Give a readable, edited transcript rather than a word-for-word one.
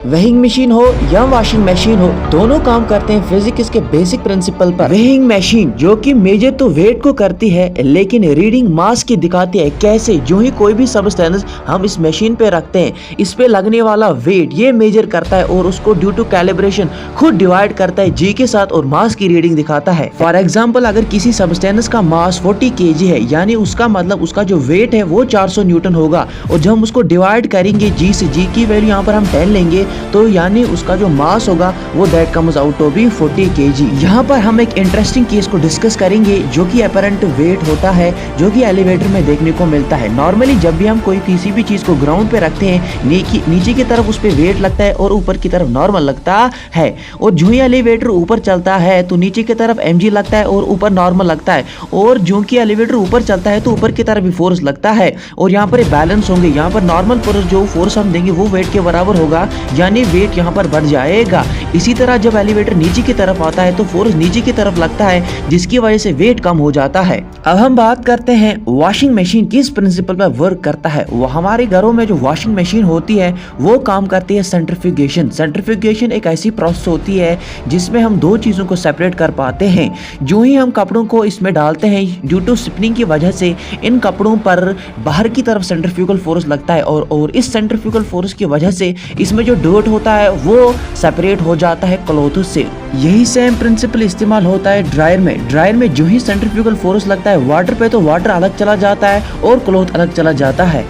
Weighing machine हो या washing machine हो, दोनों काम करते हैं फिजिक्स के बेसिक प्रिंसिपल पर। वेइंग मशीन जो कि मेजर तो वेट को करती है लेकिन रीडिंग मास की दिखाती है। कैसे? जो ही कोई भी सब्सटेंस हम इस मशीन पे रखते हैं, इस पे लगने वाला वेट ये मेजर करता है और उसको ड्यू टू कैलिब्रेशन खुद डिवाइड करता है जी के साथ और मास की रीडिंग दिखाता है। फॉर एग्जाम्पल, अगर किसी सब्सटेंस का मास 40 kg है, यानी उसका मतलब उसका जो वेट है वो 400 न्यूटन होगा, और जब हम उसको डिवाइड करेंगे जी से, जी की वैल्यू यहाँ पर हम 10 लेंगे, तो यानी उसका जो मास होगा वो that comes out to be 40 kg। यहाँ पर हम एक इंटरेस्टिंग केस को डिस्कस करेंगे जो कि अपरेंट वेट होता है, जो कि एलिवेटर में देखने को मिलता है। नॉर्मली जब भी हम कोई किसी भी चीज को ग्राउंड पे रखते हैं, नीचे की तरफ उस पे वेट लगता है और ऊपर की तरफ नॉर्मल लगता है, और जो ही एलिवेटर ऊपर चलता है तो नीचे की तरफ mg लगता है और ऊपर नॉर्मल लगता है, और जो कि एलिवेटर ऊपर चलता है तो ऊपर की तरफ भी फोर्स लगता है, और यहाँ पर बैलेंस होंगे। यहाँ पर नॉर्मल फोर्स जो फोर्स हम देंगे वो वेट के बराबर होगा, यानी वेट यहाँ पर बढ़ जाएगा। इसी तरह जब एलिवेटर नीचे की तरफ आता है तो फोर्स नीचे की तरफ लगता है, जिसकी वजह से वेट कम हो जाता है। अब हम बात करते हैं वॉशिंग मशीन किस प्रिंसिपल पर वर्क करता है। वो हमारे घरों में जो वॉशिंग मशीन होती है वो काम करती है सेंट्रीफ्यूगेशन। सेंट्रीफ्यूगेशन एक ऐसी प्रोसेस होती है जिसमें हम दो चीजों को सेपरेट कर पाते हैं। जो ही हम कपड़ों को इसमें डालते हैं, ड्यू टू स्पिनिंग की वजह से इन कपड़ों पर बाहर की तरफ सेंट्रीफ्यूगल फोर्स लगता है, और इस सेंट्रीफ्यूगल फोर्स की वजह से इसमें जो डर्ट होता है वो सेपरेट हो जाता है क्लॉथ से। यही सेम प्रिंसिपल इस्तेमाल होता है ड्रायर में। ड्रायर में जो ही सेंट्रीफ्यूगल फोर्स लगता है वाटर पे, तो वाटर अलग चला जाता है और क्लॉथ अलग चला जाता है।